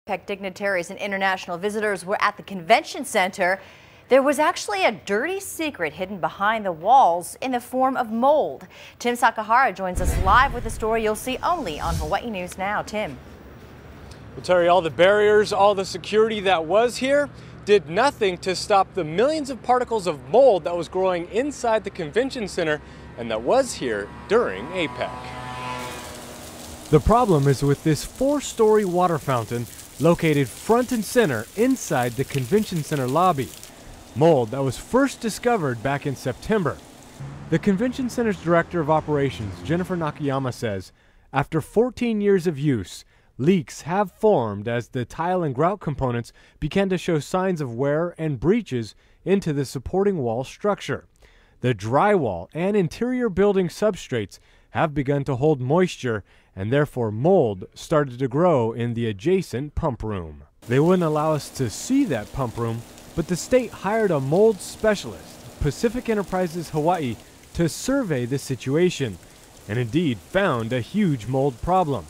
APEC dignitaries and international visitors were at the convention center. There was actually a dirty secret hidden behind the walls in the form of mold. Tim Sakahara joins us live with a story you'll see only on Hawaii News Now. Tim. Well, Terry, all the barriers, all the security that was here did nothing to stop the millions of particles of mold that was growing inside the convention center and that was here during APEC. The problem is with this 4-story water fountain located front and center inside the convention center lobby. Mold that was first discovered back in September. The convention center's director of operations, Jennifer Nakayama, says after 14 years of use, leaks have formed as the tile and grout components began to show signs of wear and breaches into the supporting wall structure. The drywall and interior building substrates have begun to hold moisture, and therefore mold started to grow in the adjacent pump room. They wouldn't allow us to see that pump room, but the state hired a mold specialist, Pacific Enterprises Hawaii, to survey the situation, and indeed found a huge mold problem.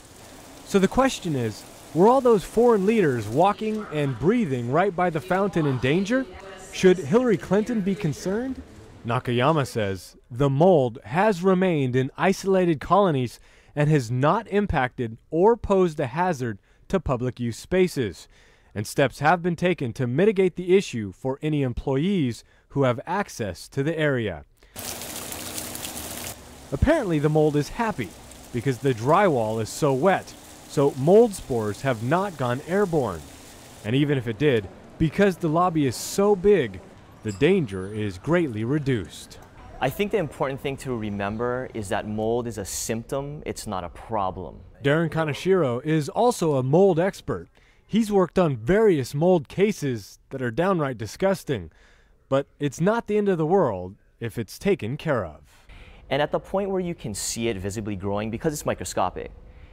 So the question is, were all those foreign leaders walking and breathing right by the fountain in danger? Should Hillary Clinton be concerned? Nakayama says the mold has remained in isolated colonies and has not impacted or posed a hazard to public use spaces, and steps have been taken to mitigate the issue for any employees who have access to the area. Apparently the mold is happy because the drywall is so wet, so mold spores have not gone airborne. And even if it did, because the lobby is so big, the danger is greatly reduced. I think the important thing to remember is that mold is a symptom, it's not a problem. Darren Kaneshiro is also a mold expert. He's worked on various mold cases that are downright disgusting, but it's not the end of the world if it's taken care of. And at the point where you can see it visibly growing, because it's microscopic,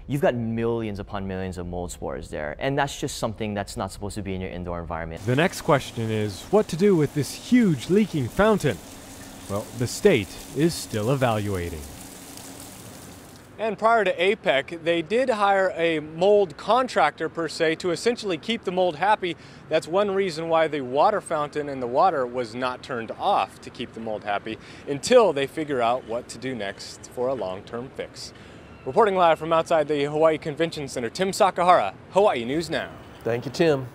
you've got millions upon millions of mold spores there, and that's just something that's not supposed to be in your indoor environment. The next question is what to do with this huge leaking fountain. Well, the state is still evaluating. And prior to APEC, they did hire a mold contractor per se to essentially keep the mold happy. That's one reason why the water fountain and the water was not turned off, to keep the mold happy, until they figure out what to do next for a long-term fix. Reporting live from outside the Hawaii Convention Center, Tim Sakahara, Hawaii News Now. Thank you, Tim.